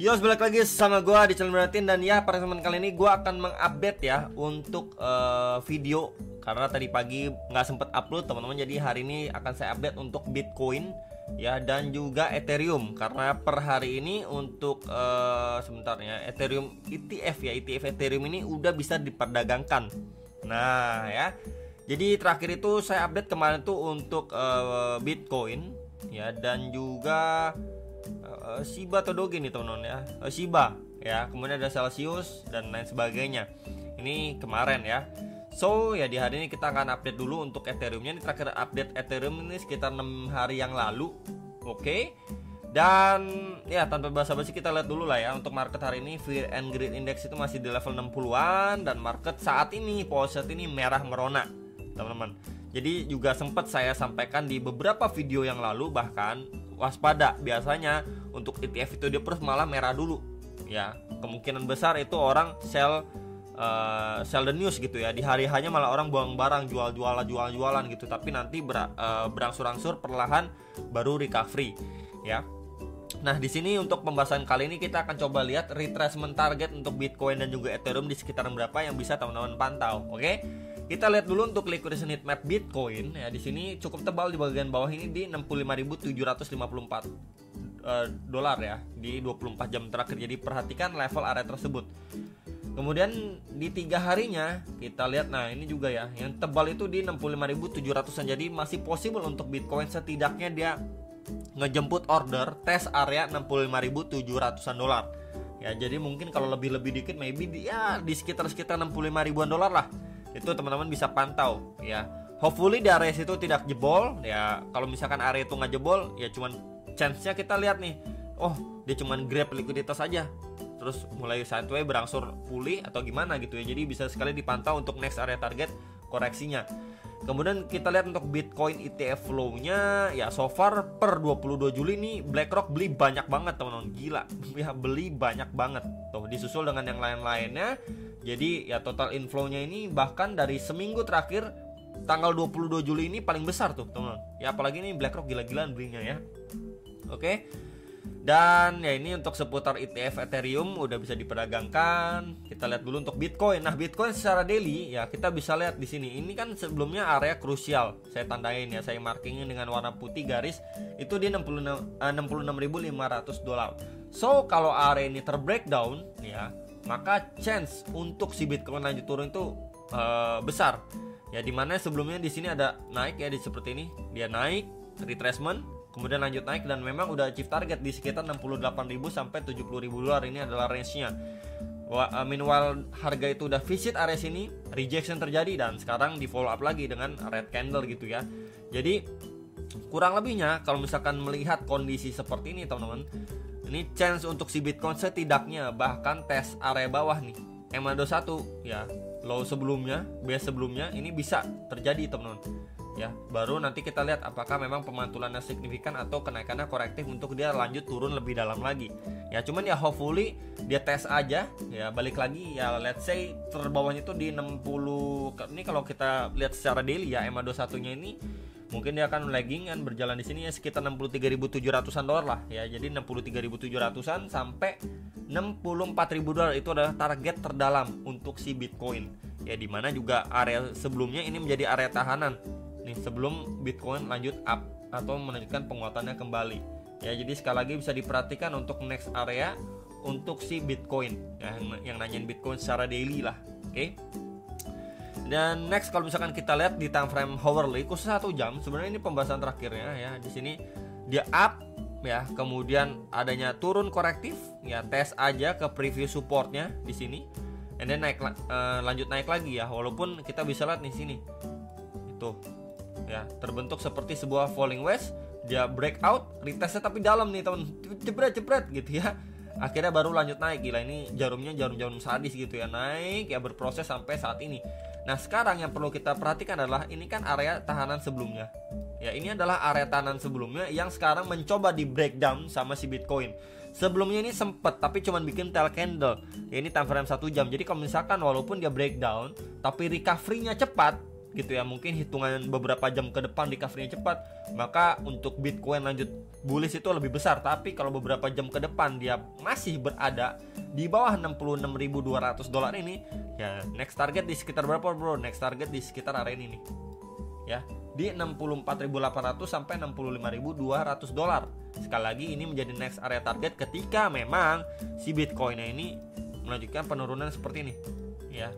Yo, balik lagi sama gue di channel Beratin. Dan ya, pada teman kali ini gue akan mengupdate ya untuk video. Karena tadi pagi nggak sempet upload teman-teman. Jadi hari ini akan saya update untuk Bitcoin ya, dan juga Ethereum. Karena per hari ini untuk sebentar ya, Ethereum ETF ya, ETF Ethereum ini udah bisa diperdagangkan. Nah ya, jadi terakhir itu saya update kemarin tuh untuk Bitcoin ya, dan juga Shiba atau Doge nih teman-teman ya, Shiba ya, kemudian ada Celsius dan lain sebagainya. Ini kemarin ya. So ya, di hari ini kita akan update dulu untuk Ethereumnya. Ini terakhir update Ethereum ini sekitar 6 hari yang lalu. Oke. Dan ya, tanpa basa-basi kita lihat dulu lah ya. Untuk market hari ini, Fear and Greed Index itu masih di level 60-an. Dan market saat ini, saat ini merah merona teman-teman. Jadi juga sempat saya sampaikan di beberapa video yang lalu, bahkan waspada, biasanya untuk ETF itu dia terus malah merah dulu ya. Kemungkinan besar itu orang sell the news gitu ya. Di hari hanya malah orang buang barang, jualan gitu. Tapi nanti berangsur-angsur perlahan baru recovery ya. Nah, di sini untuk pembahasan kali ini kita akan coba lihat retracement target untuk Bitcoin dan juga Ethereum di sekitaran berapa yang bisa teman-teman pantau. Oke. Kita lihat dulu untuk liquidation heat map Bitcoin ya. Di sini cukup tebal di bagian bawah ini di 65.754 dolar ya, di 24 jam terakhir. Jadi perhatikan level area tersebut. Kemudian di 3 harinya kita lihat, nah ini juga ya, yang tebal itu di 65.700-an. Jadi masih possible untuk Bitcoin setidaknya dia ngejemput order tes area 65.700-an dolar. Ya, jadi mungkin kalau lebih dikit maybe dia di sekitar 65.000-an dolar lah. Itu teman-teman bisa pantau ya. Hopefully di area situ tidak jebol ya. Kalau misalkan area itu nggak jebol ya, cuman chance-nya kita lihat nih, oh dia cuman grab likuiditas aja, terus mulai sideways berangsur pulih atau gimana gitu ya. Jadi bisa sekali dipantau untuk next area target koreksinya. Kemudian kita lihat untuk Bitcoin ETF flow-nya ya, so far per 22 Juli nih BlackRock beli banyak banget teman-teman, gila ya, beli banyak banget tuh, disusul dengan yang lain-lainnya. Jadi ya total inflow-nya ini bahkan dari seminggu terakhir tanggal 22 Juli ini paling besar tuh teman-teman ya. Apalagi ini BlackRock gila-gilaan belinya ya. Oke. Dan ya, ini untuk seputar ETF Ethereum udah bisa diperdagangkan. Kita lihat dulu untuk Bitcoin. Nah, Bitcoin secara daily ya, kita bisa lihat di sini. Ini kan sebelumnya area krusial. Saya tandain ya, saya markingin dengan warna putih garis. Itu di 66.500 dolar. So, kalau area ini terbreakdown ya, maka chance untuk si Bitcoin lanjut turun itu besar. Ya, dimana sebelumnya di sini ada naik ya, di seperti ini. Dia naik, retracement, kemudian lanjut naik, dan memang udah achieve target di sekitar 68.000 sampai 70.000 dolar. Ini adalah range-nya. Meanwhile harga itu udah visit area sini, rejection terjadi, dan sekarang di follow up lagi dengan red candle gitu ya. Jadi kurang lebihnya kalau misalkan melihat kondisi seperti ini teman-teman, ini chance untuk si Bitcoin setidaknya bahkan tes area bawah nih, MA21 ya, low sebelumnya, base sebelumnya, ini bisa terjadi teman-teman ya. Baru nanti kita lihat apakah memang pemantulannya signifikan atau kenaikannya korektif untuk dia lanjut turun lebih dalam lagi ya. Cuman ya hopefully dia tes aja ya, balik lagi ya, let's say terbawahnya itu di 60. Ini kalau kita lihat secara daily ya, MA21 nya ini mungkin dia akan laggingan berjalan di sini ya, sekitar 63.700-an dolar lah ya. Jadi 63.700-an sampai 64.000 dolar itu adalah target terdalam untuk si Bitcoin ya, dimana juga area sebelumnya ini menjadi area tahanan nih sebelum Bitcoin lanjut up atau melanjutkan penguatannya kembali ya. Jadi sekali lagi bisa diperhatikan untuk next area untuk si Bitcoin ya, yang nanyain Bitcoin secara daily lah. Oke. Dan next kalau misalkan kita lihat di time frame hourly khusus 1 jam, sebenarnya ini pembahasan terakhirnya ya. Di sini dia up ya, kemudian adanya turun korektif ya, tes aja ke preview supportnya di sini, and then naik lanjut naik lagi ya. Walaupun kita bisa lihat di sini itu ya, terbentuk seperti sebuah falling wedge, dia breakout, retestnya tapi dalam nih teman, jebret gitu ya. Akhirnya baru lanjut naik. Gila, ini jarumnya jarum sadis gitu ya, naik ya, berproses sampai saat ini. Nah, sekarang yang perlu kita perhatikan adalah ini kan area tahanan sebelumnya ya, ini adalah area tahanan sebelumnya yang sekarang mencoba di breakdown sama si Bitcoin. Sebelumnya ini sempet tapi cuman bikin tail candle ya, ini time frame 1 jam. Jadi kalau misalkan walaupun dia breakdown tapi recovery-nya cepat gitu ya, mungkin hitungan beberapa jam ke depan recovery-nya cepat, maka untuk Bitcoin lanjut bullish itu lebih besar. Tapi kalau beberapa jam ke depan dia masih berada di bawah 66.200 dolar ini, ya next target di sekitar berapa bro? Next target di sekitar area ini nih, ya di 64.800 sampai 65.200 dolar. Sekali lagi ini menjadi next area target ketika memang si Bitcoinnya ini melanjutkan penurunan seperti ini, ya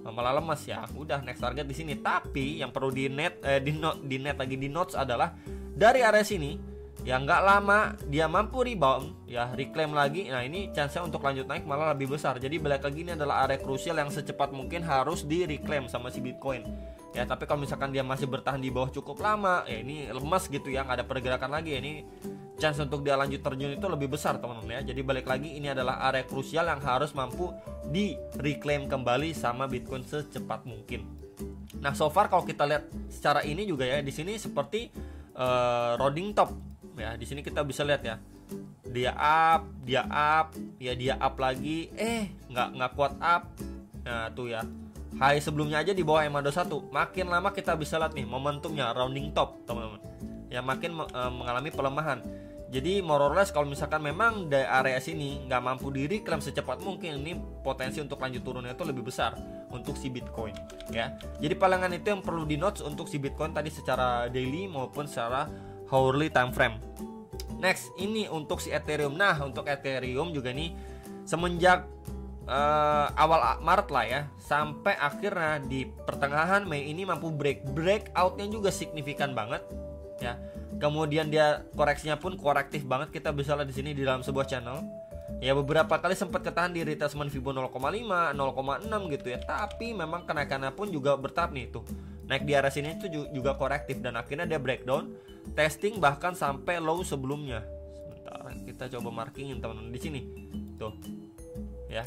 malah lemas ya. Udah next target di sini. Tapi yang perlu di notes adalah dari area sini ya nggak lama dia mampu rebound ya, reclaim lagi. Nah ini chance-nya untuk lanjut naik malah lebih besar. Jadi balik lagi ini adalah area krusial yang secepat mungkin harus di reclaim sama si Bitcoin ya. Tapi kalau misalkan dia masih bertahan di bawah cukup lama ya, ini lemas gitu ya, nggak ada pergerakan lagi ya, ini chance untuk dia lanjut terjun itu lebih besar teman-teman ya. Jadi balik lagi ini adalah area krusial yang harus mampu di reclaim kembali sama Bitcoin secepat mungkin. Nah so far kalau kita lihat secara ini juga ya, di sini seperti rounding top ya. Di sini kita bisa lihat ya, dia up ya, dia up lagi, nggak kuat up. Nah tuh ya, high sebelumnya aja di bawah MA21. Makin lama kita bisa lihat nih momentumnya rounding top teman-teman ya, makin mengalami pelemahan. Jadi more or less kalau misalkan memang dari area sini nggak mampu diri klaim secepat mungkin, ini potensi untuk lanjut turunnya itu lebih besar untuk si Bitcoin ya. Jadi palingan itu yang perlu di notes untuk si Bitcoin tadi secara daily maupun secara hourly time frame. Next ini untuk si Ethereum. Nah untuk Ethereum juga nih semenjak awal Maret lah ya sampai akhirnya di pertengahan Mei ini mampu breakoutnya juga signifikan banget ya. Kemudian dia koreksinya pun korektif banget, kita bisa lihat di sini di dalam sebuah channel. Ya beberapa kali sempat ketahan di retracement Fibo 0,5, 0,6 gitu ya. Tapi memang kenaikannya pun juga bertahap nih tuh. Naik di area sini itu juga korektif dan akhirnya dia breakdown, testing bahkan sampai low sebelumnya. Sebentar, kita coba markingin teman-teman di sini. Tuh. Ya.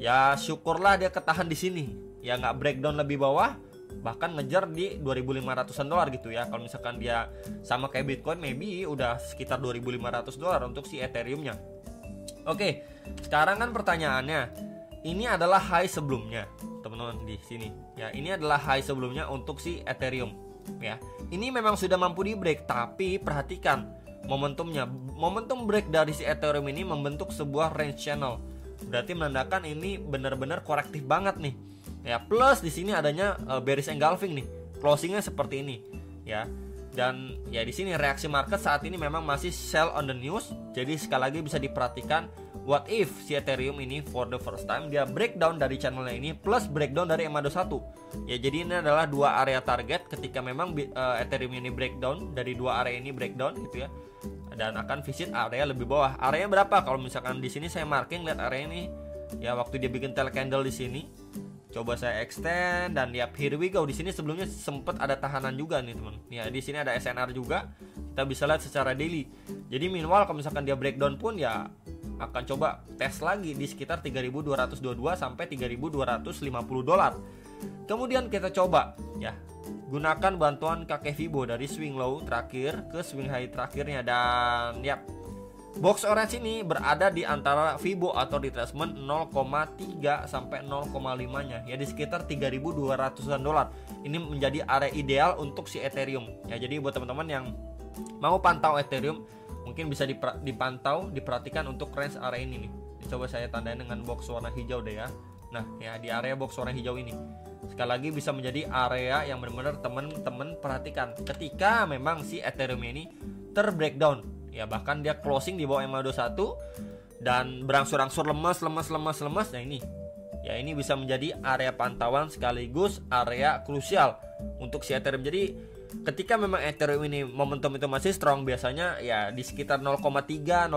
Ya syukurlah dia ketahan di sini. Ya nggak breakdown lebih bawah, bahkan ngejar di 2.500-an dolar gitu ya. Kalau misalkan dia sama kayak Bitcoin maybe udah sekitar 2.500 dolar untuk si Ethereum-nya. Oke, sekarang kan pertanyaannya, ini adalah high sebelumnya, teman-teman di sini. Ya, ini adalah high sebelumnya untuk si Ethereum ya. Ini memang sudah mampu di break, tapi perhatikan momentumnya. Momentum break dari si Ethereum ini membentuk sebuah range channel. Berarti menandakan ini benar-benar korektif banget nih. Ya, plus di sini adanya bearish engulfing nih. Closingnya seperti ini, ya. Dan ya di sini reaksi market saat ini memang masih sell on the news. Jadi sekali lagi bisa diperhatikan, what if si Ethereum ini for the first time dia breakdown dari channelnya ini plus breakdown dari MA21. Ya jadi ini adalah dua area target ketika memang Ethereum ini breakdown dari dua area ini breakdown gitu ya. Dan akan visit area lebih bawah. Areanya berapa? Kalau misalkan di sini saya marking, lihat area ini. Ya waktu dia bikin tail candle di sini. Coba saya extend dan ya here we go. Di sini sebelumnya sempat ada tahanan juga nih teman. Ya di sini ada SNR juga. Kita bisa lihat secara daily. Jadi meanwhile kalau misalkan dia breakdown pun ya akan coba tes lagi di sekitar 3.222 sampai 3.250 dolar. Kemudian kita coba ya gunakan bantuan kakek Fibo dari swing low terakhir ke swing high terakhirnya. Dan ya box orange ini berada di antara Fibo atau retracement 0,3 sampai 0,5 nya ya, di sekitar 3.200-an dolar. Ini menjadi area ideal untuk si Ethereum ya. Jadi buat teman-teman yang mau pantau Ethereum mungkin bisa diperhatikan untuk range area ini nih. Coba saya tandain dengan box warna hijau deh ya. Nah ya di area box warna hijau ini sekali lagi bisa menjadi area yang benar-benar teman-teman perhatikan ketika memang si Ethereum ini terbreakdown ya, bahkan dia closing di bawah MA21 dan berangsur-angsur lemas. Nah ini bisa menjadi area pantauan sekaligus area krusial untuk si Ethereum. Jadi ketika memang Ethereum ini momentum itu masih strong, biasanya ya di sekitar 0,3 0,5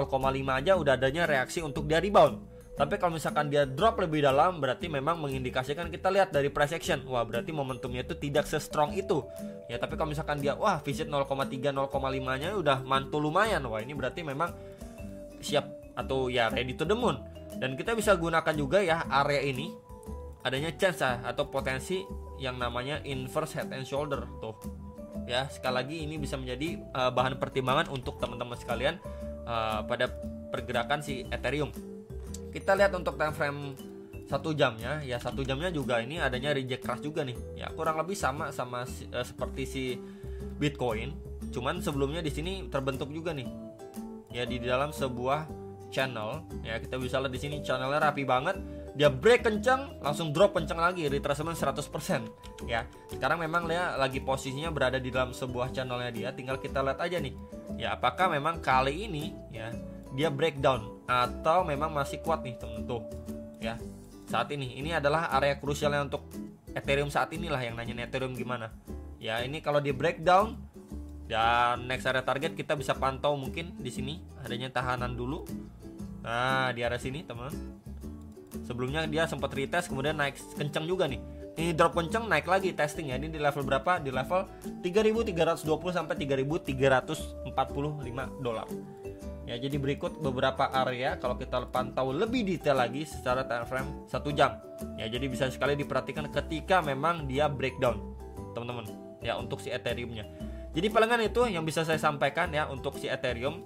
aja udah adanya reaksi untuk dia rebound. Tapi kalau misalkan dia drop lebih dalam, berarti memang mengindikasikan, kita lihat dari price action, wah berarti momentumnya itu tidak se-strong itu ya. Tapi kalau misalkan dia visit 0,3 0,5 nya udah mantul lumayan, wah ini berarti memang siap atau ya ready to the moon. Dan kita bisa gunakan juga ya area ini adanya chance atau potensi yang namanya inverse head and shoulder tuh ya. Sekali lagi ini bisa menjadi bahan pertimbangan untuk teman-teman sekalian pada pergerakan si Ethereum. Kita lihat untuk time frame 1 jamnya ya, 1 jamnya juga ini adanya reject crash juga nih ya, kurang lebih sama seperti si Bitcoin, cuman sebelumnya di sini terbentuk juga nih ya di dalam sebuah channel ya. Kita bisa lihat di sini channelnya rapi banget, dia break kencang langsung drop kencang lagi, retracement 100% ya. Sekarang memang dia lagi posisinya berada di dalam sebuah channelnya dia, tinggal kita lihat aja nih ya, apakah memang kali ini ya dia breakdown atau memang masih kuat nih teman-teman tuh ya. Saat ini adalah area krusialnya untuk Ethereum saat inilah, yang nanyain Ethereum gimana ya. Ini kalau di breakdown dan next area target kita bisa pantau mungkin di sini adanya tahanan dulu. Nah, di area sini teman. Sebelumnya dia sempat retest kemudian naik kencang juga nih. Ini drop kencang naik lagi testing ya. Ini di level berapa? Di level 3.320 sampai 3.345 dolar. Ya, jadi berikut beberapa area kalau kita pantau lebih detail lagi secara time frame 1 jam. Ya, jadi bisa sekali diperhatikan ketika memang dia breakdown, teman-teman. Ya, untuk si Ethereum-nya. Jadi palingan itu yang bisa saya sampaikan ya untuk si Ethereum.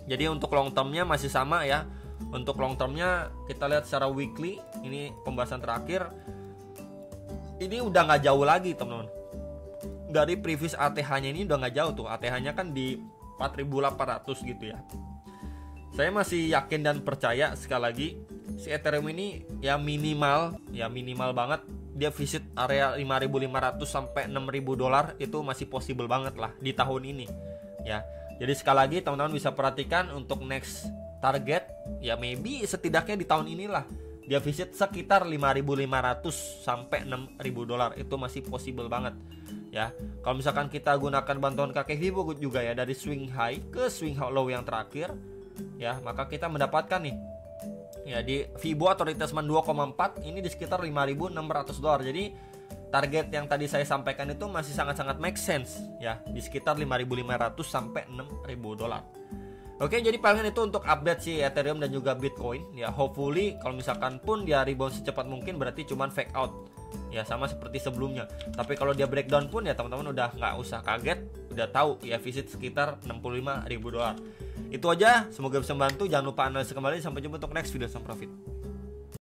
Jadi untuk long term-nya masih sama ya. Untuk long term-nya kita lihat secara weekly, ini pembahasan terakhir. Ini udah nggak jauh lagi, teman-teman. Dari previous ATH-nya ini udah nggak jauh tuh. ATH-nya kan di 4.800 gitu ya. Saya masih yakin dan percaya sekali lagi si Ethereum ini ya minimal banget dia visit area 5.500 sampai 6.000 dolar itu masih possible banget lah di tahun ini ya. Jadi sekali lagi teman-teman bisa perhatikan untuk next target ya, maybe setidaknya di tahun inilah dia visit sekitar 5.500 sampai 6.000 dolar itu masih possible banget ya. Kalau misalkan kita gunakan bantuan kakek Fibo juga ya, dari swing high ke swing low yang terakhir ya, maka kita mendapatkan nih ya di Fibo atau retracement 2,4 ini di sekitar 5.600 dolar. Jadi target yang tadi saya sampaikan itu masih sangat-sangat make sense ya, di sekitar 5.500 sampai 6.000 dolar. Oke, jadi palingan itu untuk update si Ethereum dan juga Bitcoin ya. Hopefully kalau misalkan pun dia rebound secepat mungkin berarti cuman fake out ya, sama seperti sebelumnya. Tapi kalau dia breakdown pun ya teman-teman udah nggak usah kaget, udah tahu ya visit sekitar 65.000 dolar. Itu aja, semoga bisa membantu. Jangan lupa analisa kembali. Sampai jumpa untuk next video. Sam Profit.